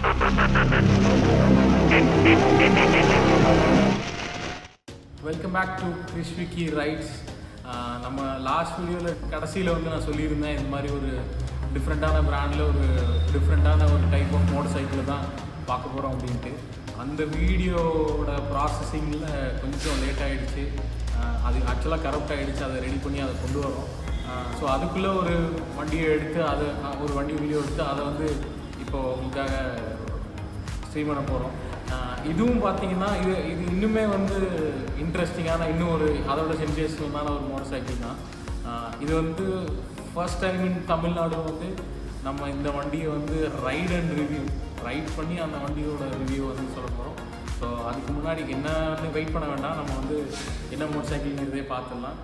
Welcome back to Krish Vicky rides. நம்ம last வீடியோவில் கடைசியில் வந்து நான் சொல்லியிருந்தேன் இந்த மாதிரி ஒரு டிஃப்ரெண்ட்டான பிராண்டில் ஒரு டிஃப்ரெண்ட்டான ஒரு டைப் ஆஃப் மோட்டர் சைக்கிள் தான் பார்க்க போகிறோம் அப்படின்ட்டு. அந்த வீடியோவோட ப்ராசஸிங்கில் கொஞ்சம் லேட் ஆகிடுச்சு. அது ஆக்சுவலாக கரெக்ட் ஆகிடுச்சு. அதை ரெடி பண்ணி அதை கொண்டு வரோம். ஸோ அதுக்குள்ளே ஒரு வண்டியை எடுத்து அதை ஒரு வண்டி வீடியோ எடுத்து அதை வந்து இப்போது உங்களுக்காக ஸ்ட்ரீம் பண்ண போகிறோம். இதுவும் பார்த்தீங்கன்னா இது இன்னுமே வந்து இன்ட்ரெஸ்டிங்கான இன்னும் ஒரு அதோட சென்சேஷனலான ஒரு மோட்டர் சைக்கிள் தான். இது வந்து ஃபர்ஸ்ட் டைம் இன் தமிழ்நாடு வந்து நம்ம இந்த வண்டியை வந்து ரைட் பண்ணி அந்த வண்டியோட ரிவ்யூ வந்து சொல்ல போகிறோம். ஸோ அதுக்கு முன்னாடி என்னன்னு வெயிட் பண்ண வேண்டாம், நம்ம வந்து என்ன மோட்டர் சைக்கிள்ங்கிறதே பார்த்துடலாம்.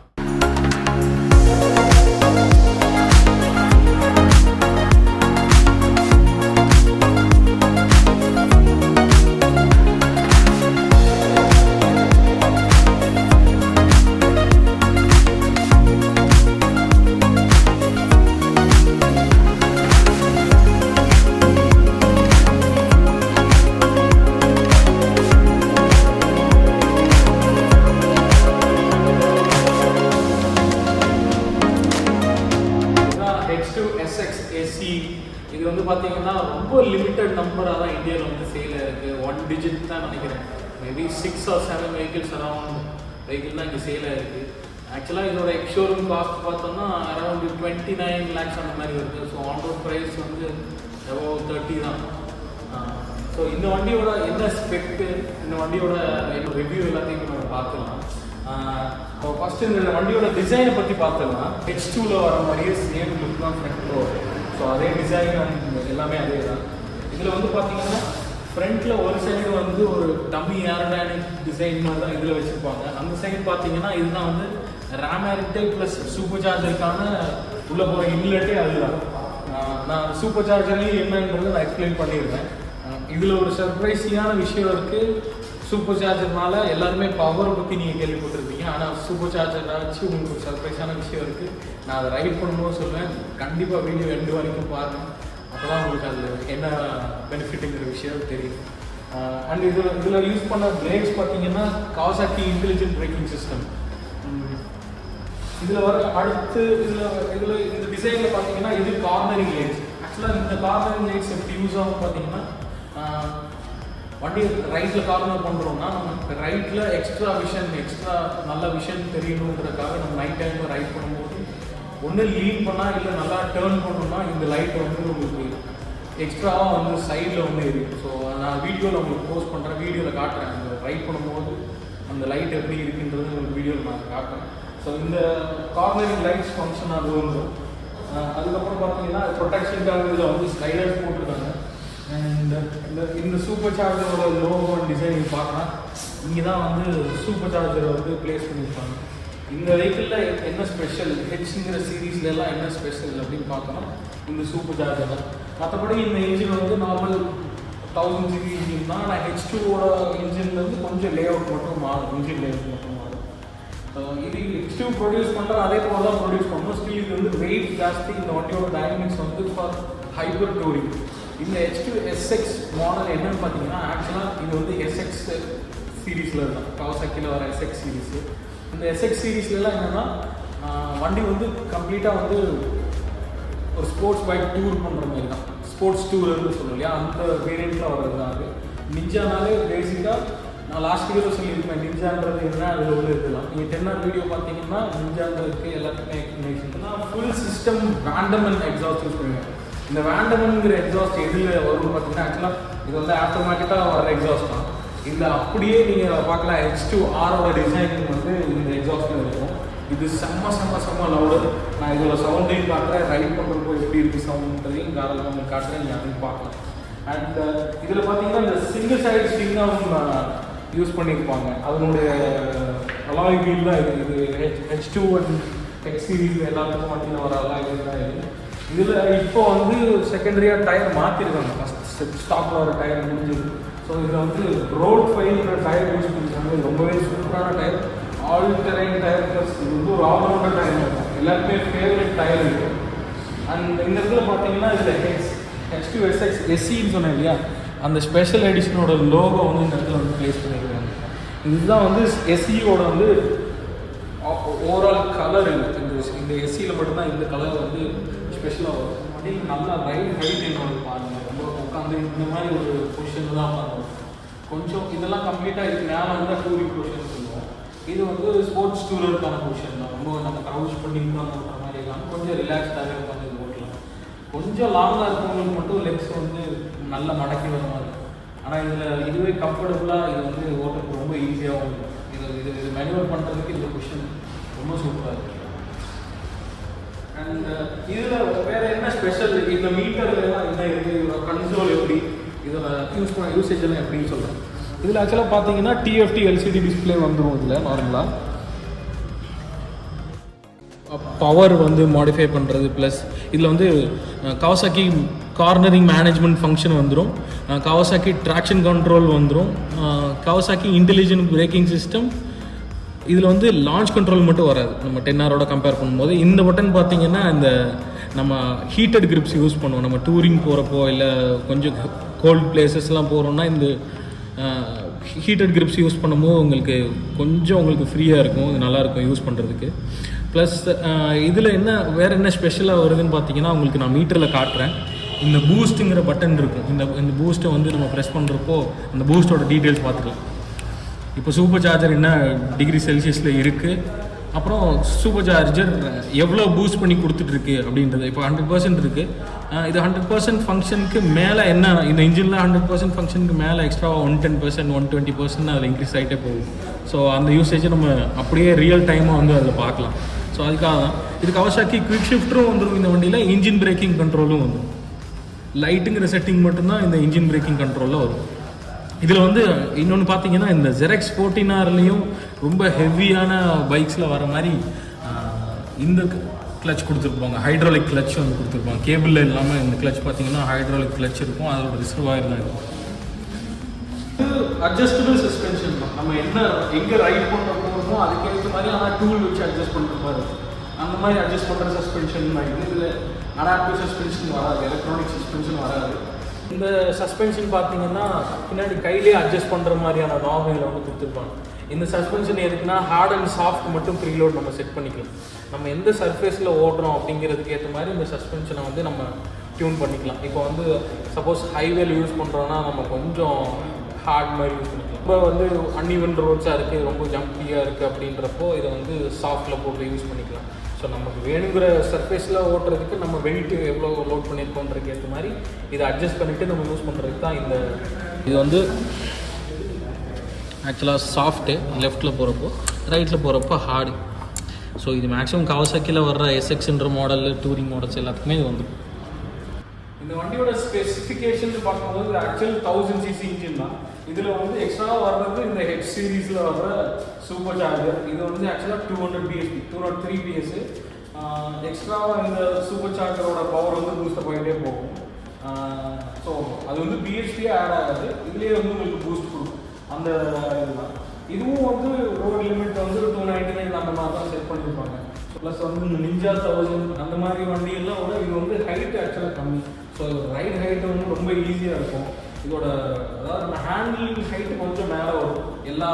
இது வந்து பார்த்தீங்கன்னா ரொம்ப லிமிட்டட் நம்பராக தான் இந்தியாவில் வந்து சேல் இருக்குது. 1 டிஜிட் தான் நினைக்கிறேன். Maybe 6 or 7 vehicles around vehicle தான் இங்கே சேல் ஆகிருக்கு. ஆக்சுவலாக இதோட எக்ஷோரூம் காஸ்ட் பார்த்தோம்னா அரௌண்ட் 29 lakhs அந்த மாதிரி வருது. ஸோ ஆன் ரோட் ப்ரைஸ் வந்து above 30 தான். ஸோ இந்த வண்டியோட என்ன ஸ்பெக்டு, இந்த வண்டியோட ரிவ்யூ எல்லாத்தையும் நம்ம பார்த்துக்கலாம். ஃபஸ்ட்டு இந்த வண்டியோட டிசைனை பற்றி பார்த்துக்கலாம். H2ல வர மாதிரியே சேம் லுக் தான் ஃப்ரண்ட்ல. ஸோ அதே டிசைன் எல்லாமே அதே தான். இதில் வந்து பார்த்தீங்கன்னா ஃப்ரண்ட்டில் ஒரு சைடு வந்து ஒரு டம்மி ஏரோடைனமிக் டிசைன் மாதிரி தான் இதில் வச்சுருப்பாங்க. அந்த சைடு பார்த்தீங்கன்னா இதுதான் வந்து ரேமேரிட்டே ப்ளஸ் சூப்பர் சார்ஜருக்கான உள்ளே போகிற இன்லெட்டே அதுதான். நான் சூப்பர் சார்ஜர்லேயும் என்னன்றது நான் எக்ஸ்பிளைன் பண்ணியிருந்தேன். இதில் ஒரு சர்ப்ரைஸிங்கான விஷயம் இருக்குது. சூப்பர் சார்ஜர்னால எல்லாருமே பவரை பற்றி நீங்கள் கேள்விப்பட்டிருப்பீங்க. ஆனால் சூப்பர் சார்ஜர் வச்சு உங்களுக்கு ஒரு சர்ப்ரைஸான விஷயம் இருக்குது. நான் அதை ரைட் பண்ணும்போது சொல்லுவேன், கண்டிப்பாக வீடியோ எண்டு வரைக்கும் பாருங்கள். அப்போ தான் உங்களுக்கு அது என்ன பெனிஃபிட்டுங்கிற விஷயம் தெரியும். அண்ட் இதில் யூஸ் பண்ண பிரேக்ஸ் பார்த்தீங்கன்னா காவாசாக்கி இன்டெலிஜென்ட் பிரேக்கிங் சிஸ்டம். இதில் வர அடுத்து இதில் இந்த டிசைனில் பார்த்தீங்கன்னா இது கார்னரிங் லைட்ஸ். ஆக்சுவலாக இந்த கார்னரிங் லைட்ஸ் எப்படி யூஸ் ஆகும் பார்த்தீங்கன்னா, வண்டி ரைட்டில் கார்னர் பண்ணுறோம்னா நம்ம ரைட்டில் எக்ஸ்ட்ரா நல்ல விஷன் தெரியணுன்றதுக்காக நம்ம நைட் டைமில் ரைட் பண்ணும்போது ஒன்று லீன் பண்ணால் இல்லை நல்லா டேர்ன் பண்ணோம்னா இந்த லைட் வந்து உங்களுக்கு எக்ஸ்ட்ராவாக வந்து சைடில் வந்து இருக்குது. ஸோ நான் வீடியோவில் உங்களுக்கு போஸ்ட் பண்ணுறேன், வீடியோவில் காட்டுறேன். அந்த ரைட் பண்ணும்போது அந்த லைட் எப்படி இருக்குன்றது உங்களுக்கு வீடியோவில் நான் காட்டுறேன். ஸோ இந்த கார்னரிங் லைட்ஸ் ஃபங்க்ஷன் அது வந்துடும். அதுக்கப்புறம் பார்த்தீங்கன்னா ப்ரொடெக்ஷனுக்காக இதில் வந்து ஸ்லைடர்ஸ் போட்டிருக்காங்க. அண்ட் இந்த சூப்பர் சார்ஜரோட லோகோ டிசைன் பார்க்கலாம். இங்கே தான் வந்து சூப்பர் சார்ஜரை வந்து பிளேஸ் பண்ணியிருப்பாங்க. இந்த வெஹிக்கிளில் என்ன ஸ்பெஷல், ஹெச்ங்கிற சீரீஸ்லாம் என்ன ஸ்பெஷல் அப்படின்னு பார்த்தோம்னா இந்த சூப்பர் சார்ஜர் தான். மற்றபடி இந்த இன்ஜின் வந்து நார்மல் 1000 cc இன்ஜின் தான். ஆனால் H2ஓட இன்ஜின்லேருந்து கொஞ்சம் லே அவுட் மட்டும் மாறும், இன்ஜின் லே அவுட் மட்டும் மாறும். இது H2 ப்ரொடியூஸ் பண்ணுற அதே போல் தான் ப்ரொடியூஸ் பண்ணணும். ஸ்டில் இது வந்து வெயிட் ஜாஸ்தி. இந்த வண்டியோட டைனமிக்ஸ் வந்து ஃபார் ஹைப்பர் டூரிங். இந்த H2 SX மாடல் என்னன்னு பார்த்தீங்கன்னா, ஆக்சுவலாக இது வந்து SX சீரீஸில் தான், காவாசாக்கியில் வர SX சீரீஸு. இந்த SX சீரீஸ்லாம் என்னென்னா வண்டி வந்து கம்ப்ளீட்டாக வந்து ஒரு ஸ்போர்ட்ஸ் பைக் டூர் பண்ணுற மாதிரி தான். ஸ்போர்ட்ஸ் டூர்னு சொல்லுவோம் இல்லையா, அந்த வேரியண்ட்டில் வர்றது தான் அது. நிஞ்சானாலே பேசிக்காக நான் லாஸ்ட் வீடியோவில் சொல்லியிருப்பேன், நிஞ்சான்றது என்ன அதில் உள்ள இருக்கலாம். நீங்கள் 10 hour வீடியோ பார்த்தீங்கன்னா நிஞ்சான்றதுக்கு எல்லாத்துக்குமே எக்ஸ்பிளேஷன். நான் ஃபுல் சிஸ்டம் வேண்டமன் எக்ஸாஸ்ட் யூஸ் பண்ணுவேன். இந்த வேண்டமன்ங்கிற எக்ஸாஸ்ட் எதில் வரும்னு பார்த்தீங்கன்னா, ஆக்சுவலாக இது வந்து ஆட்டோமேட்டிக்காக வர எக்ஸாஸ்ட் தான். இந்த அப்படியே நீங்கள் பார்க்கலாம், H2R டிசைனிங் வந்து இந்த எக்ஸாஸ்ட்டில் இருக்கும். இது செம்ம லவுடர். நான் இதில் சவுண்டையும் காட்டுறேன், ரைட் பண்ணுறப்போ எப்படி இருக்குது சவுண்ட்ன்றதையும் உங்களுக்கு காட்டுறேன், நீங்கள் அதையும் பார்க்கலாம். அண்ட் இதில் பார்த்தீங்கன்னா இந்த சிங்கிள் சைடு ஸ்டிங்காகவும் யூஸ் பண்ணியிருப்பாங்க. அதனுடைய அலாய் வீல் தான் இது. H2 அண்ட் X சீரீஸ் எல்லாத்துக்கும் வண்டியில் வர அலாய் வீல் தான் இது. இதில் இப்போ வந்து செகண்டரியாக டயர் மாற்றிருக்காங்க. ஃபஸ்ட் ஸ்டாக்கில் வர டயர் முடிஞ்சது. ஸோ இதில் வந்து ரோட் ஃபைல்ன்ற டயர் யூஸ் பண்ணியிருக்காங்க. ரொம்பவே சூப்பரான tyre, all terrain tyre plus இது வந்து ஒரு ஆல்ரவுண்டர் டயர் இருக்கும். எல்லாருமே ஃபேவரட் டயர் இருக்குது. அண்ட் இந்த இடத்துல பார்த்தீங்கன்னா இதில் H2 SX SCன்னு சொன்னேன் இல்லையா, அந்த ஸ்பெஷல் எடிஷனோட லோகோ வந்து இந்த இடத்துல வந்து ப்ளேஸ் பண்ணியிருக்காங்க. இதுதான் வந்து எஸ்சியோட வந்து ஓவரால் கலர். இந்த எஸ்சியில் மட்டும்தான் இந்த கலர் வந்து ஸ்பெஷலாக வரும். அப்படி நல்லா ஹைட் என்னோட பாருங்கள், ரொம்ப உட்காந்து இந்த மாதிரி ஒரு பொசிஷன் தான் பாருங்கள். கொஞ்சம் இதெல்லாம் கம்ப்ளீட்டாக இதுக்கு மேலே வந்து டூரிங் பொசிஷன் சொல்லுவோம். இது வந்து ஸ்போர்ட்ஸ் டூரருக்கான பொசிஷன் தான். ரொம்ப நம்ம க்ரௌச் பண்ணி பண்ணுற மாதிரி இல்லாமல் கொஞ்சம் ரிலாக்ஸ்டாகவே உட்காந்து இது ஓட்டலாம். கொஞ்சம் லாங்காக இருக்கவங்களுக்கு மட்டும் லெக்ஸ் வந்து நல்லா மடக்கி வர மாதிரி இருக்கும். ஆனால் இதில் இதுவே கம்ஃபர்டபுளாக இது வந்து ஓட்டுறதுக்கு ரொம்ப ஈஸியாகவும் இருக்கும். இது மேனுவல் பண்ணுறதுக்கு இந்த பொசிஷன் ரொம்ப சூப்பராக இருக்குது. அண்ட் இதில் வேறு என்ன ஸ்பெஷல், இந்த மீட்டர்லாம் என்ன இருக்குது, கன்சோல் எப்படி, இதில் யூசேஜ் எல்லாம் எப்படின்னு சொல்கிறேன். இதில் ஆக்சுவலாக பார்த்தீங்கன்னா டிஎஃப்டி எல்சிடி டிஸ்பிளே வந்துடும். இதில் நார்மலாக பவர் வந்து மாடிஃபை பண்ணுறது, ப்ளஸ் இதில் வந்து கவாசாக்கி கார்னரிங் மேனேஜ்மெண்ட் ஃபங்க்ஷன் வந்துடும், கவாசாக்கி ட்ராக்ஷன் கண்ட்ரோல் வந்துடும், கவாசாக்கி இன்டெலிஜென்ட் பிரேக்கிங் சிஸ்டம். இதில் வந்து லான்ச் கண்ட்ரோல் மட்டும் வராது. நம்ம 10R கம்பேர் பண்ணும்போது இந்த பட்டன் பார்த்தீங்கன்னா இந்த நம்ம ஹீட்டட் கிரிப்ஸ் யூஸ் பண்ணுவோம். நம்ம டூரிங் போகிறப்போ இல்லை கொஞ்சம் கோல்டு பிளேசஸ்லாம் போகிறோம்னா இந்த ஹீட்டட் கிரிப்ஸ் யூஸ் பண்ணும்போது உங்களுக்கு ஃப்ரீயாக இருக்கும். இது நல்லாயிருக்கும் யூஸ் பண்ணுறதுக்கு. ப்ளஸ் இதில் வேறு என்ன ஸ்பெஷலாக வருதுன்னு பார்த்தீங்கன்னா உங்களுக்கு நான் மீட்டரில் காட்டுறேன். இந்த பூஸ்ட்டுங்கிற பட்டன் இருக்கும். இந்த பூஸ்ட்டை வந்து நம்ம ப்ரெஸ் பண்ணுறப்போ அந்த பூஸ்ட்டோட டீட்டெயில்ஸ் பார்த்துக்கலாம். இப்போ சூப்பர் சார்ஜர் என்ன டிகிரி செல்சியஸில் இருக்குது, அப்புறம் சூப்பர் சார்ஜர் எவ்வளோ பூஸ்ட் பண்ணி கொடுத்துட்ருக்கு அப்படின்றது. இப்போ 100% இருக்குது. இது 100% ஃபங்க்ஷனுக்கு மேலே என்ன, இந்த இன்ஜினில் 100% ஃபங்க்ஷனுக்கு மேலே எக்ஸ்ட்ராவாக 110%, 120% அதில் இன்க்ரீஸ் ஆகிட்டே போகுது. ஸோ அந்த யூசேஜை நம்ம அப்படியே ரியல் டைமாக வந்து அதில் பார்க்கலாம். ஸோ அதுக்காக தான் இது கவாசாக்கி குவிக் ஷிஃப்டரும் வந்துடும் இந்த வண்டியில். இன்ஜின் பிரேக்கிங் கண்ட்ரோலும் வந்துடும். லைட்டுங்கிற செட்டிங் மட்டும்தான் இந்த இன்ஜின் பிரேக்கிங் கண்ட்ரோலில் வரும். இதில் வந்து இன்னொன்று பார்த்தீங்கன்னா இந்த ZX 14Rலேயும் ரொம்ப ஹெவியான பைக்ஸில் வர மாதிரி இந்த கிளச் கொடுத்துருப்பாங்க. ஹைட்ராலிக் கிளச் வந்து கொடுத்துருப்பாங்க. கேபிளில் இல்லாமல் இந்த கிளச் பார்த்தீங்கன்னா ஹைட்ராலிக் கிளச் இருக்கும். அதோட ரிசர்வாயர் தான் இருக்கும். அட்ஜஸ்டபிள் சஸ்பென்ஷன் தான். நம்ம எங்கே ரைட் பண்ண போகிறோமோ அதுக்கேற்ற மாதிரி ஆனால் டூல் வச்சு அட்ஜஸ்ட் பண்ணுற மாதிரி இருக்கும். அந்த மாதிரி அட்ஜஸ்ட் பண்ணுற சஸ்பென்ஷன் தான் இது. இதில் அடாப்டிவ் சஸ்பென்ஷன் வராது, எலக்ட்ரானிக் சஸ்பென்ஷன் வராது. இந்த சஸ்பென்ஷன் பார்த்தீங்கன்னா பின்னாடி கையிலே அட்ஜஸ்ட் பண்ணுற மாதிரியான நாப்களை வந்து கொடுத்துருப்பாங்க. இந்த சஸ்பென்ஷன் எதுக்குன்னா ஹார்ட் அண்ட் சாஃப்ட் மட்டும் ப்ரீலோட் நம்ம செட் பண்ணிக்கலாம். நம்ம எந்த சர்ஃபேஸில் ஓடுறோம் அப்படிங்கிறதுக்கு ஏற்ற மாதிரி இந்த சஸ்பென்ஷனை வந்து நம்ம டியூன் பண்ணிக்கலாம். இப்போ வந்து சப்போஸ் ஹைவேல யூஸ் பண்ணுறோன்னா நம்ம கொஞ்சம் ஹார்ட் மாதிரி யூஸ் பண்ணிக்கலாம். இப்போ வந்து அன்இவன் ரோட்ஸாக இருக்குது, ரொம்ப ஜம்பியாக இருக்குது அப்படின்றப்போ இதை வந்து சாஃப்டில் போட்டு யூஸ் பண்ணிக்கலாம். ஸோ நமக்கு வேணுங்கிற சர்ஃபேஸில் ஓட்டுறதுக்கு நம்ம வெயிட்டு எவ்வளோ லோட் பண்ணியிருக்கோன்றதுக்கு ஏற்ற மாதிரி இதை அட்ஜஸ்ட் பண்ணிவிட்டு நம்ம யூஸ் பண்ணுறதுக்கு தான் இது வந்து ஆக்சுவலாக சாஃப்ட்டு. லெஃப்ட்டில் போகிறப்போ ரைட்டில் போகிறப்போ ஹார்டு. ஸோ இது மேக்ஸிமம் கவாசாக்கியில் வர்ற SXன்ற மாடல் டூரிங் மாடல்ஸ் எல்லாத்துக்குமே இது வந்துடும். இந்த வண்டியோட ஸ்பெசிஃபிகேஷன் பார்க்கும்போது இது ஆக்சுவல் 1000cc இன்ஜின் தான். இதில் வந்து எக்ஸ்ட்ரா வர்றது இந்த H சீரீஸில் வர்ற சூப்பர் சார்ஜர். இது வந்து ஆக்சுவலாக 200 bhp 203 PS. எக்ஸ்ட்ராவாக இந்த சூப்பர் சார்ஜரோட பவர் வந்து பூஸ்ட் ஆகிட்டே போகும். ஸோ அது வந்து பிஹெச்பியே ஆட் ஆகாது. இதுலேயே வந்து உங்களுக்கு பூஸ்ட் கொடுக்கும். அந்த இதுதான். இதுவும் வந்து ரோட் லிமிட் வந்து 299 அந்த மாதிரி தான் செட் பண்ணியிருப்பாங்க. ப்ளஸ் வந்து இந்த நிஞ்சா 1000 அந்த மாதிரி வண்டியெல்லாம் விட இது வந்து ஹைட் ஆக்சுவலாக கம்மி. ஸோ ரைட் ஹைட்டு வந்து ரொம்ப ஈஸியாக இருக்கும். இதோட அதாவது நம்ம ஹேண்டிலிங் ஹைட்டு கொஞ்சம் மேலே வரும். எல்லா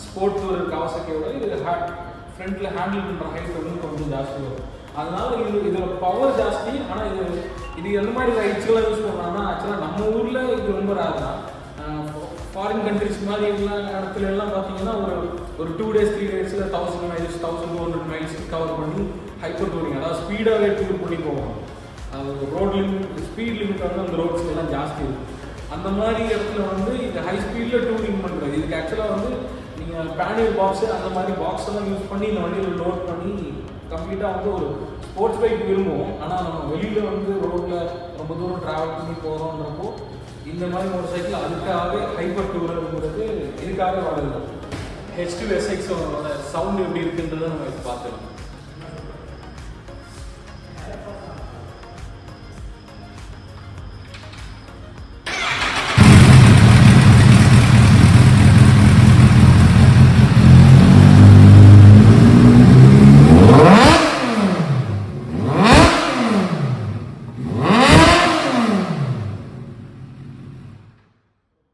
ஸ்போர்ட்ஸ் ஒரு கவாசாக்கியோட இது ஃப்ரண்ட்டில் ஹேண்டில் பண்ணுற ஹைட் வந்து கொஞ்சம் ஜாஸ்தி வரும். அதனால இதோட பவர் ஜாஸ்தி. ஆனால் இது எந்த மாதிரி ரைட்ஸ்லாம் யூஸ் பண்ணலாம்னா ஆக்சுவலாக நம்ம ஊரில் இது ரொம்ப ரேர் தான். ஃபாரின் கண்ட்ரிஸ் மாதிரி இடத்துல எல்லாம் பார்த்தீங்கன்னா ஒரு 2 days 3 daysல 1000 miles 1200 miles கவர் பண்ணி ஹைப்பர் டூரிங், அதாவது ஸ்பீடாகவே டூர் பண்ணி போவோம். அது ரோட் லிமிட் ஸ்பீட் லிமிட் வந்து அந்த ரோட்ஸ் எல்லாம் ஜாஸ்தி இருக்கும். அந்த மாதிரி இடத்துல வந்து இந்த ஹை ஸ்பீடில் டூரிங் பண்ணுறது இதுக்கு ஆக்சுவலாக வந்து நீங்கள் பேனியல் பாக்ஸு அந்த மாதிரி பாக்ஸ் எல்லாம் யூஸ் பண்ணி இந்த வண்டியில் லோட் பண்ணி கம்ப்ளீட்டாக வந்து ஒரு ஸ்போர்ட்ஸ் பைக் விரும்புவோம். ஆனால் நம்ம வெளியில் வந்து ரோட்டில் ரொம்ப தூரம் ட்ராவல் பண்ணி போகிறோன்றப்போ இந்த மாதிரி ஒரு சைக்கிள் அதுக்காகவே ஹைப்பர் டூரருங்கிறது இதுக்காகவே வருது. H2 SX சவுண்ட் எப்படி இருக்குன்றதை நம்ம பார்த்துக்கலாம்.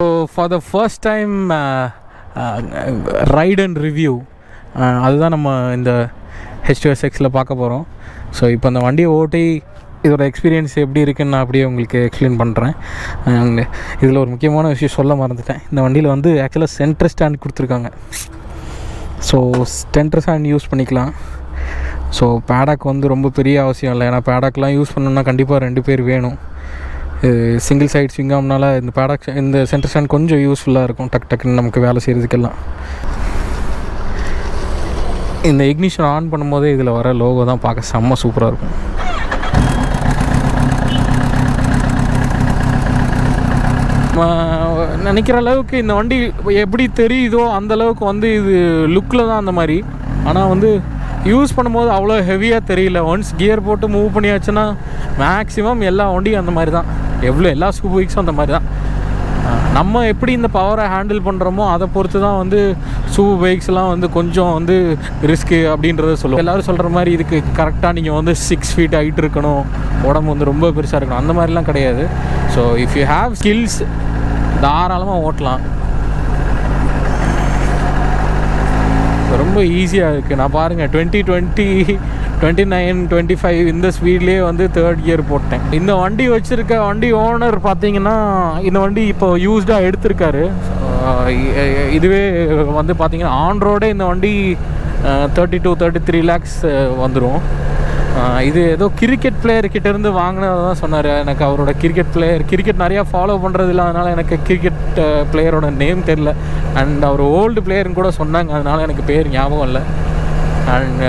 So for the first time right and review அதுதான் நம்ம இந்த H2SXல பார்க்க போகிறோம். ஸோ இப்போ அந்த வண்டியை ஓட்டி இதோட எக்ஸ்பீரியன்ஸ் எப்படி இருக்குன்னு நான் அப்படியே உங்களுக்கு எக்ஸ்பிளைன் பண்ணுறேன். அண்ட் இதில் ஒரு முக்கியமான விஷயம் சொல்ல மறந்துட்டேன். இந்த வண்டியில் வந்து ஆக்சுவலாக சென்டர் ஸ்டாண்ட் கொடுத்துருக்காங்க. ஸோ சென்டர் ஸ்டாண்ட் யூஸ் பண்ணிக்கலாம். ஸோ பேடாக் வந்து ரொம்ப பெரிய அவசியம் இல்லை, ஏன்னா பேடாக்லாம் யூஸ் பண்ணணுன்னா கண்டிப்பாக 2 பேர் வேணும். சிங்கிள் சைட் ஸ்விங்காம்னால இந்த பேடாக் இந்த சென்டர் ஸ்டாண்ட் கொஞ்சம் யூஸ்ஃபுல்லாக இருக்கும் டக்குன்னு நமக்கு வேலை செய்கிறதுக்கெல்லாம். இந்த இக்னிஷன் ஆன் பண்ணும்போதே இதில் வர லோகோ தான் பார்க்க செம்ம சூப்பராக இருக்கும். நினைக்கிற அளவுக்கு இந்த வண்டி எப்படி தெரியுதோ அந்தளவுக்கு வந்து இது லுக்கில் தான் அந்த மாதிரி. ஆனால் வந்து யூஸ் பண்ணும்போது அவ்வளோ ஹெவியாக தெரியல. ஒன்ஸ் கியர் போட்டு மூவ் பண்ணியாச்சுன்னா மேக்ஸிமம் எல்லா வண்டியும் அந்த மாதிரி தான், எல்லா சூப்பர் பைக்ஸும் அந்த மாதிரி தான். நம்ம எப்படி இந்த பவரை ஹேண்டில் பண்ணுறோமோ அதை பொறுத்து தான் வந்து சூப்பர் பைக்ஸ்லாம் வந்து கொஞ்சம் வந்து ரிஸ்க்கு அப்படின்றத சொல்லுவோம். எல்லோரும் சொல்கிற மாதிரி இதுக்கு கரெக்டாக நீங்கள் வந்து 6 feet ஹைட் இருக்கணும், உடம்பு வந்து ரொம்ப பெருசாக இருக்கணும், அந்த மாதிரிலாம் கிடையாது. So if you have skills தாராளமாக ஓட்டலாம். ரொம்ப ஈஸியாக இருக்குது. நான் பாருங்கள் 20, 29, 25 இந்த ஸ்பீட்லேயே வந்து 3rd gear போட்டேன். இந்த வண்டி வச்சுருக்க வண்டி ஓனர் பார்த்தீங்கன்னா இந்த வண்டி இப்போ யூஸ்டாக எடுத்திருக்காரு. இதுவே வந்து பார்த்தீங்கன்னா ஆன் ரோடே இந்த வண்டி 32-33 lakhs வந்துடும். இது ஏதோ கிரிக்கெட் பிளேயர்கிட்டேருந்து வாங்கினதை தான் சொன்னார். எனக்கு அவரோட கிரிக்கெட் நிறையா ஃபாலோ பண்ணுறது இல்லை, அதனால் எனக்கு கிரிக்கெட் பிளேயரோட நேம் தெரில. அண்ட் அவர் ஓல்டு பிளேயர்னு கூட சொன்னாங்க, அதனால் எனக்கு பேர் ஞாபகம் இல்லை. அண்ட்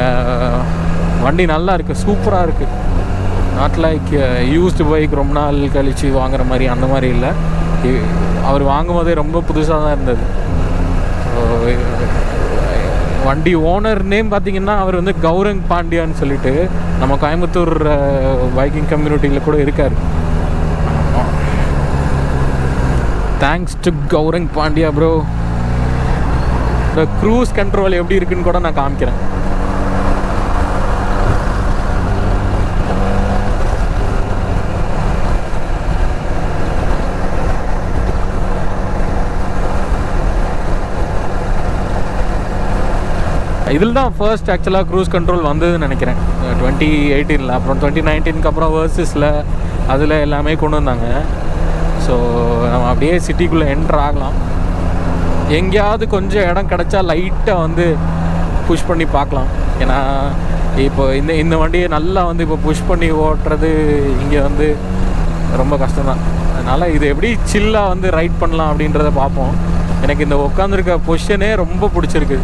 வண்டி நல்லா இருக்குது, சூப்பராக இருக்குது. நாட் லைக் யூஸ்டு பைக் ரொம்ப நாள் கழித்து வாங்குற மாதிரி அந்த மாதிரி இல்லை. அவர் வாங்கும்போதே ரொம்ப புதுசாக தான் இருந்தது. வண்டி ஓனர் நேம் பார்த்திங்கன்னா அவர் வந்து கௌரங் பாண்டியான்னு சொல்லிட்டு நம்ம கோயம்புத்தூர் பைக்கிங் கம்யூனிட்டியில் கூட இருக்கார். Thanks to Gaurang Pandya bro. இந்த க்ரூஸ் கண்ட்ரோல் எப்படி இருக்குன்னு கூட நான் காமிக்கிறேன். இதில் தான் ஃபர்ஸ்ட் ஆக்சுவலாக க்ரூஸ் கண்ட்ரோல் வந்ததுன்னு நினைக்கிறேன் 2018. அப்புறம் 2019 அப்புறம் வேர்சஸில் அதில் எல்லாமே கொண்டு வந்தாங்க. ஸோ நம்ம அப்படியே சிட்டிக்குள்ளே என்ட்ரு ஆகலாம். எங்கேயாவது கொஞ்சம் இடம் கிடச்சா லைட்டாக வந்து புஷ் பண்ணி பார்க்கலாம். ஏன்னா இப்போ இந்த வண்டியை நல்லா வந்து இப்போ புஷ் பண்ணி ஓட்டுறது இங்கே வந்து ரொம்ப கஷ்டம்தான். அதனால் இது எப்படி சில்லாக வந்து ரைட் பண்ணலாம் அப்படின்றத பார்ப்போம். எனக்கு இந்த உட்காந்துருக்க பொசிஷனே ரொம்ப பிடிச்சிருக்கு.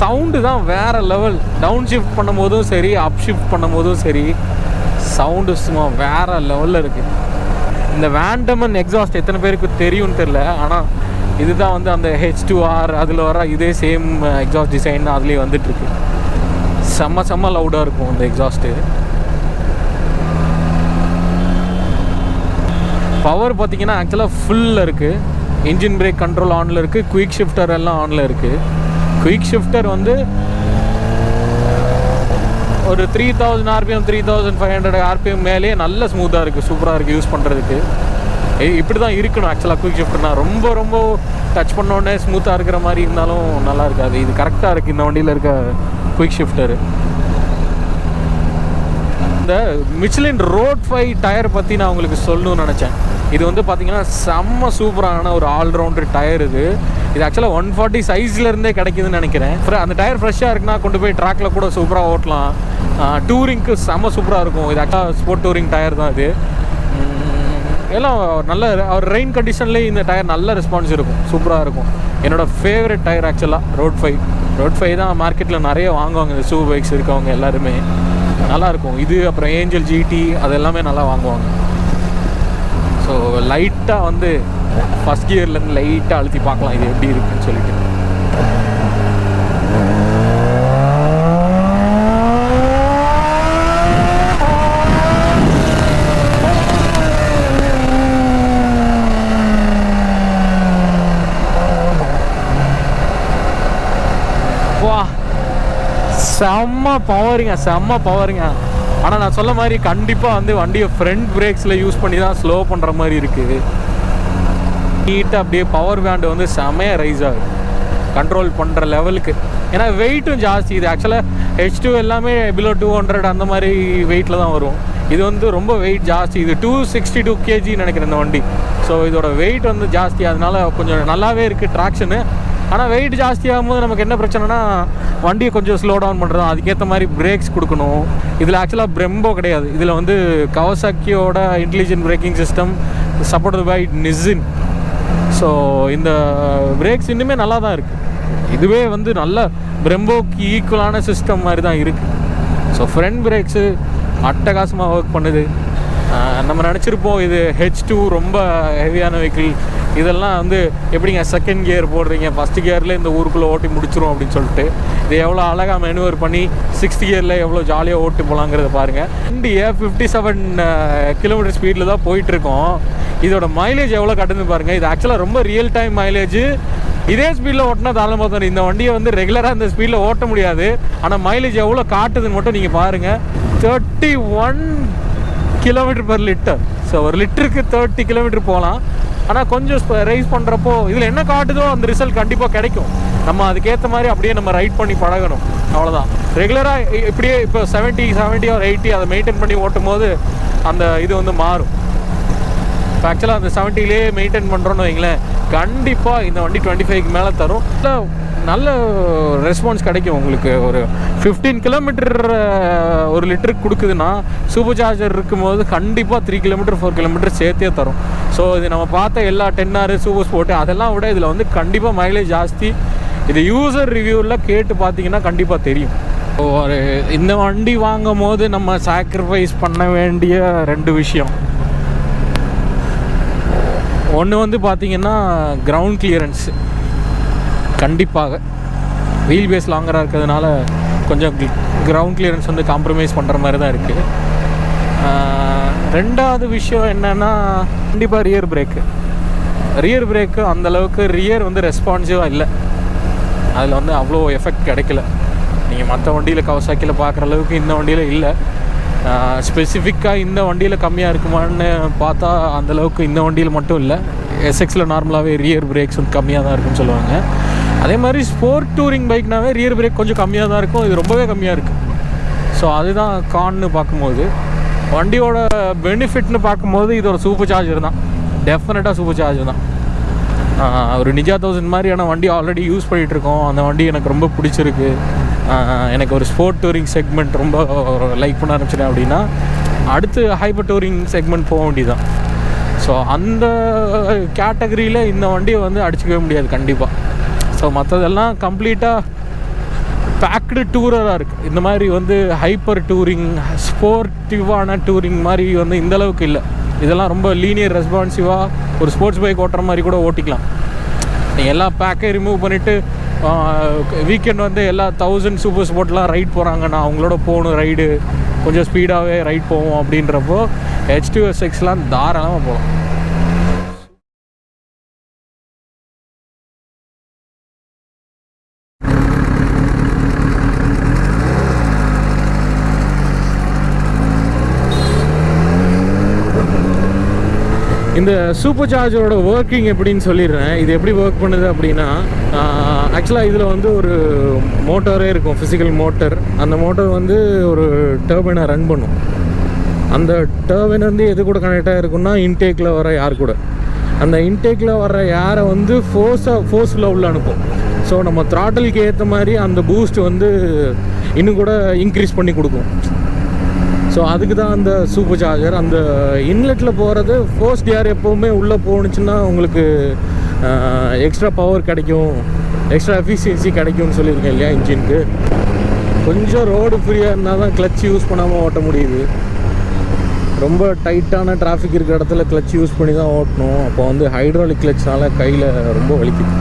சவுண்டு தான் வேறு லெவல். டவுன் ஷிஃப்ட் பண்ணும் போதும் சரி, அப் ஷிஃப்ட் பண்ணும் போதும் சரி, சவுண்டு சும்மா வேறு லெவலில் இருக்குது. இந்த வேண்டமன் எக்ஸாஸ்ட் எத்தனை பேருக்கு தெரியும்னு தெரில, ஆனால் இதுதான் வந்து அந்த H2R அதில் வர இதே சேம் எக்ஸாஸ்ட் டிசைன் தான் அதுலேயே வந்துட்டுருக்கு. செம்ம லவுடாக இருக்கும் அந்த எக்ஸாஸ்ட்டு. பவர் பார்த்திங்கன்னா ஆக்சுவலாக ஃபுல்லில் இருக்குது. இன்ஜின் பிரேக் கண்ட்ரோல் ஆனில் இருக்குது, குயிக் ஷிஃப்டர் எல்லாம் ஆனில் இருக்குது. குயிக் ஷிஃப்டர் வந்து ஒரு 3000 RPM 3500 RPM மேலேயே நல்ல ஸ்மூத்தாக இருக்குது, சூப்பராக இருக்குது யூஸ் பண்ணுறதுக்கு. இப்படி தான் இருக்கணும் ஆக்சுவலாக குயிக் ஷிஃப்டர்னால். ரொம்ப டச் பண்ணோடனே ஸ்மூத்தாக இருக்கிற மாதிரி இருந்தாலும் நல்லா இருக்காது. இது கரெக்டாக இருக்குது இந்த வண்டியில் இருக்க குயிக் ஷிஃப்டரு. இந்த மிச்லின் ரோட் 5 டயர் பற்றி நான் உங்களுக்கு சொல்லணும்னு நினச்சேன். இது வந்து பார்த்திங்கன்னா செம்ம சூப்பரான ஒரு ஆல்ரவுண்டர் டயர். இது ஆக்சுவலாக 140 சைஸ்லேருந்தே கிடைக்குதுன்னு நினைக்கிறேன். அந்த டயர் ஃப்ரெஷ்ஷாக இருக்குன்னா கொண்டு போய் ட்ராக்கில் கூட சூப்பராக ஓட்டலாம். டூரிங்க்கு செம்ம சூப்பராக இருக்கும். இது ஆக்சுவலாக ஸ்போர்ட் டூரிங் டயர் தான் இது. எல்லாம் நல்ல ஒரு ரெயின் கண்டிஷன்லேயே இந்த டயர் நல்ல ரெஸ்பான்ஸ் இருக்கும், சூப்பராக இருக்கும். என்னோடய ஃபேவரட் டயர் ஆக்சுவலாக ரோட் 5 தான். மார்க்கெட்டில் நிறைய வாங்குவாங்க இந்த சூப்பர் பைக்ஸ் இருக்கவங்க எல்லாருமே. நல்லாயிருக்கும் இது. அப்புறம் ஏஞ்சல் GT அது எல்லாமே நல்லா வாங்குவாங்க. ஸோ லைட்டாக வந்து ஃபஸ்ட் கியர்லேருந்து லைட்டாக அழுத்தி பார்க்கலாம் இது எப்படி இருக்குன்னு சொல்லிட்டு. வா, செம்ம பவருங்க. ஆனால் நான் சொல்ல மாதிரி கண்டிப்பாக வந்து வண்டியை ஃப்ரண்ட் பிரேக்ஸில் யூஸ் பண்ணி தான் ஸ்லோ பண்ணுற மாதிரி இருக்குது. நீட்டாக அப்படியே பவர் பேண்டு வந்து செம்மையாக ரைஸ் ஆகுது கண்ட்ரோல் பண்ணுற லெவலுக்கு. ஏன்னா வெயிட்டும் ஜாஸ்தி. இது ஆக்சுவலாக H2 எல்லாமே பிலோ 200 அந்த மாதிரி வெயிட்டில் தான் வரும். இது வந்து ரொம்ப வெயிட் ஜாஸ்தி. இது 262 kg நினைக்கிறேன் இந்த வண்டி. ஸோ இதோட வெயிட் வந்து ஜாஸ்தி, அதனால கொஞ்சம் நல்லாவே இருக்குது ட்ராக்ஷனு. ஆனால் வெயிட் ஜாஸ்தி ஆகும்போது நமக்கு என்ன பிரச்சனைனா வண்டியை கொஞ்சம் ஸ்லோ டவுன் பண்ணுறது, அதுக்கேற்ற மாதிரி பிரேக்ஸ் கொடுக்கணும். இதில் ஆக்சுவலாக பிரம்போ கிடையாது. இதில் வந்து கவசாக்கியோட intelligent braking system supported by Nissin. So இந்த பிரேக்ஸ் இன்னுமே நல்லா தான் இருக்குது. இதுவே வந்து நல்ல பிரம்போக்கு ஈக்குவலான சிஸ்டம் மாதிரி தான் இருக்குது. ஸோ ஃப்ரண்ட் பிரேக்ஸு அட்டகாசமாக ஒர்க் பண்ணுது. நம்ம நினச்சிருப்போம் இது H2 ரொம்ப ஹெவியான வெஹிக்கிள், இதெல்லாம் வந்து எப்படிங்க செகண்ட் கியர் போடுறீங்க, ஃபஸ்ட்டு கியரில் இந்த ஊருக்குள்ளே ஓட்டி முடிச்சிரும் அப்படின்னு சொல்லிட்டு இது எவ்வளோ அழகாக மெனுவர் பண்ணி 6th கியரில் எவ்வளோ ஜாலியாக ஓட்டி போகலாங்கிறத பாருங்கள். வண்டியை 57 கிலோமீட்டர் ஸ்பீடில் தான் போயிட்டுருக்கோம். இதோட மைலேஜ் எவ்வளோ கட்டுன்னு பாருங்கள். இது ஆக்சுவலாக ரொம்ப ரியல் டைம் மைலேஜ். இதே ஸ்பீடில் ஓட்டினா தாராளமாக தான். இந்த வண்டியை வந்து ரெகுலராக இந்த ஸ்பீடில் ஓட்ட முடியாது. ஆனால் மைலேஜ் எவ்வளோ காட்டுதுன்னு மட்டும் நீங்கள் பாருங்கள். 31 கிலோமீட்டர் பர் லிட்டர். ஸோ ஒரு லிட்டருக்கு 30 கிலோமீட்டர் போகலாம். ஆனால் கொஞ்சம் ரைஸ் பண்ணுறப்போ இதில் என்ன காட்டுதோ அந்த ரிசல்ட் கண்டிப்பாக கிடைக்கும். நம்ம அதுக்கேற்ற மாதிரி அப்படியே நம்ம ரைட் பண்ணி பழகணும், அவ்வளோதான். ரெகுலராக இப்படியே இப்போ 70 or 80 அதை மெயின்டைன் பண்ணி ஓட்டும் போது அந்த இது வந்து மாறும். இப்போ ஆக்சுவலாக அந்த 70லேயே மெயின்டைன் பண்ணுறோன்னு வைங்களேன், கண்டிப்பாக இந்த வண்டி 25க்கு மேலே தரும். நல்ல ரெஸ்பான்ஸ் கிடைக்கும் உங்களுக்கு. ஒரு 15 கிலோமீட்டர் ஒரு லிட்டருக்கு கொடுக்குதுன்னா சூப்பர் சார்ஜர் இருக்கும்போது கண்டிப்பாக 3 கிலோமீட்டர் 4 கிலோமீட்டர் சேர்த்தே தரும். ஸோ இது நம்ம பார்த்த எல்லா 10R சூப்பர் ஸ்போர்ட்டு அதெல்லாம் விட இதில் வந்து கண்டிப்பாக மைலேஜ் ஜாஸ்தி. இது யூசர் ரிவ்யூவில் கேட்டு பார்த்தீங்கன்னா கண்டிப்பாக தெரியும். ஒரு இந்த வண்டி வாங்கும் போது நம்ம சாக்ரிஃபைஸ் பண்ண வேண்டிய 2 விஷயம். ஒன்று வந்து பார்த்திங்கன்னா கிரவுண்ட் கிளியரன்ஸ். கண்டிப்பாக வீல் பேஸ் லாங்கராக இருக்கிறதுனால கொஞ்சம் கிரவுண்ட் கிளியரன்ஸ் வந்து காம்ப்ரமைஸ் பண்ணுற மாதிரி தான் இருக்குது. ரெண்டாவது விஷயம் என்னென்னா கண்டிப்பாக ரியர் பிரேக்கு அந்தளவுக்கு ரியர் வந்து ரெஸ்பான்சிவாக இல்லை. அதில் வந்து அவ்வளோ எஃபெக்ட் கிடைக்கல. நீங்கள் மற்ற வண்டியில் கவசாக்கியில் பார்க்குற அளவுக்கு இந்த வண்டியில் இல்லை. ஸ்பெசிஃபிக்காக இந்த வண்டியில் கம்மியாக இருக்குமான்னு பார்த்தா அந்தளவுக்கு இந்த வண்டியில் மட்டும் இல்லை, SX-ல் நார்மலாகவே ரியர் பிரேக்ஸ் வந்து கம்மியாக தான் இருக்குன்னு சொல்லுவாங்க. அதே மாதிரி ஸ்போர்ட் டூரிங் பைக்னாவே ரியர் பிரேக் கொஞ்சம் கம்மியாக தான் இருக்கும். இது ரொம்பவே கம்மியாக இருக்குது. ஸோ அதுதான் கான்னு பார்க்கும்போது. வண்டியோட பெனிஃபிட்னு பார்க்கும்போது இதோட சூப்பர் சார்ஜர் தான், டெஃபினட்டாக சூப்பர் சார்ஜர் தான். ஒரு நிஜா 1000 மாதிரியான வண்டி ஆல்ரெடி யூஸ் பண்ணிகிட்ருக்கோம். அந்த வண்டி எனக்கு ரொம்ப பிடிச்சிருக்கு. எனக்கு ஒரு ஸ்போர்ட் டூரிங் செக்மெண்ட் ரொம்ப லைக் பண்ண ஆரம்பிச்சிட்டேன் அப்படின்னா அடுத்து ஹைப்பர் டூரிங் செக்மெண்ட் போக வேண்டியதுதான். ஸோ அந்த கேட்டகரியில் இந்த வண்டியை வந்து அடிச்சிக்கவே முடியாது கண்டிப்பாக. ஸோ மற்றதெல்லாம் கம்ப்ளீட்டாக பேக்டு டூரராக இருக்குது. இந்த மாதிரி வந்து ஹைப்பர் டூரிங் ஸ்போர்ட்டிவான டூரிங் மாதிரி வந்து இந்தளவுக்கு இல்லை. இதெல்லாம் ரொம்ப லீனியர் ரெஸ்பான்சிவாக ஒரு ஸ்போர்ட்ஸ் பைக் ஓட்டுற மாதிரி கூட ஓட்டிக்கலாம். நீங்கள் எல்லா பேக்கையும் ரிமூவ் பண்ணிவிட்டு வீக்கெண்ட் வந்து எல்லா 1000 சூப்பர் ஸ்போர்ட்லாம் ரைட் போகிறாங்க, நான் அவங்களோட போகணும் ரைடு, கொஞ்சம் ஸ்பீடாகவே ரைட் போவோம் அப்படின்றப்போ H2 SX-லாம் தாராளமாக போகலாம். இந்த சூப்பர் சார்ஜரோட ஒர்க்கிங் எப்படின்னு சொல்லிடுறேன். இது எப்படி ஒர்க் பண்ணுது அப்படின்னா, ஆக்சுவலாக இதில் வந்து ஒரு மோட்டரே இருக்கும், ஃபிசிக்கல் மோட்டர். அந்த மோட்டர் வந்து ஒரு டர்பைனை ரன் பண்ணும். அந்த டர்பைன் வந்து எது கூட கனெக்டாக இருக்குன்னா இன்டேக்கில் வர ஏர் கூட. அந்த இன்டேக்கில் வர ஏரை வந்து ஃபோர்ஸில் உள்ள அனுப்பும். ஸோ நம்ம த்ராட்டலுக்கு ஏற்ற மாதிரி அந்த பூஸ்ட் வந்து இன்னும் கூட இன்க்ரீஸ் பண்ணி கொடுக்கும். ஸோ அதுக்கு தான் அந்த சூப்பர் சார்ஜர். அந்த இன்லெட்டில் போகிறது ஃபோர்ஸ் ஏர் எப்போவுமே உள்ளே போணுச்சுன்னா உங்களுக்கு எக்ஸ்ட்ரா பவர் கிடைக்கும், எக்ஸ்ட்ரா எஃபிஷியன்சி கிடைக்கும்னு சொல்லியிருக்கேன் இல்லையா இன்ஜினுக்கு. கொஞ்சம் ரோடு ஃப்ரீயாக இருந்தால் தான் கிளச் யூஸ் பண்ணாமல் ஓட்ட முடியுது. ரொம்ப டைட்டான டிராஃபிக் இருக்கிற இடத்துல கிளச் யூஸ் பண்ணி தான் ஓட்டணும். அப்போ வந்து ஹைட்ராலிக் கிளச்னால கையில் ரொம்ப வலிக்குது.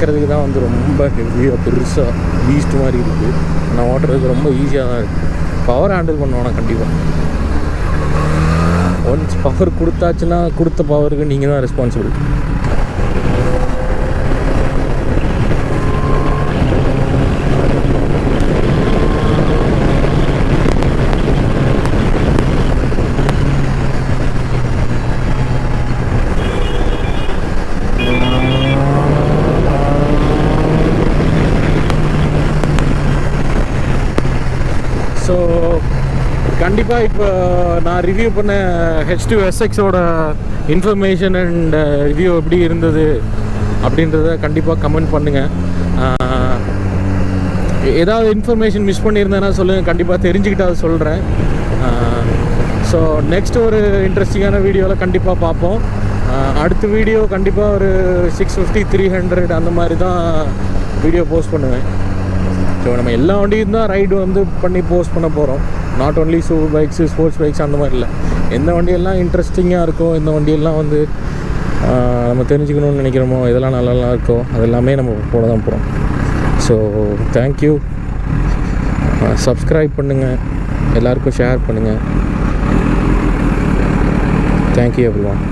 பார்க்குறதுக்கு தான் வந்து ரொம்ப ஹெவியாக பெருசாக பீஸ்ட் மாதிரி இருக்குது. ஆனால் ஓட்டுறதுக்கு ரொம்ப ஈஸியாக தான் இருக்குது. பவர் ஹேண்டில் பண்ணுவானா கண்டிப்பாக. ஒன்ஸ் பவர் கொடுத்தாச்சுன்னா கொடுத்த பவருக்கு நீங்கள் தான் ரெஸ்பான்சிபிள். ஸோ கண்டிப்பாக இப்போ நான் ரிவ்யூ பண்ண H2SXோட இன்ஃபர்மேஷன் அண்ட் ரிவ்யூ எப்படி இருந்தது அப்படின்றத கண்டிப்பாக கமெண்ட் பண்ணுங்கள். ஏதாவது இன்ஃபர்மேஷன் மிஸ் பண்ணியிருந்தேன்னா சொல்லுங்கள், கண்டிப்பாக தெரிஞ்சுக்கிட்டு அதை சொல்கிறேன். ஸோ நெக்ஸ்ட் ஒரு இன்ட்ரெஸ்டிங்கான வீடியோவில் கண்டிப்பாக பார்ப்போம். அடுத்த வீடியோ கண்டிப்பாக ஒரு 650 300 அந்த மாதிரி தான் வீடியோ போஸ்ட் பண்ணுவேன். ஸோ நம்ம எல்லா வண்டியும் தான் ரைடு வந்து பண்ணி போஸ்ட் பண்ண போகிறோம். Not only super bikes, sports bikes அந்த மாதிரி இல்லை. எந்த வண்டியெல்லாம் இன்ட்ரெஸ்டிங்காக இருக்கும், எந்த வண்டியெல்லாம் வந்து நம்ம தெரிஞ்சுக்கணும்னு நினைக்கிறோமோ, இதெல்லாம் நல்லா இருக்கோ, அதெல்லாமே நம்ம போட தான் போகிறோம். So thank you. சப்ஸ்கிரைப் பண்ணுங்கள், எல்லாருக்கும் ஷேர் பண்ணுங்கள். Thank you everyone.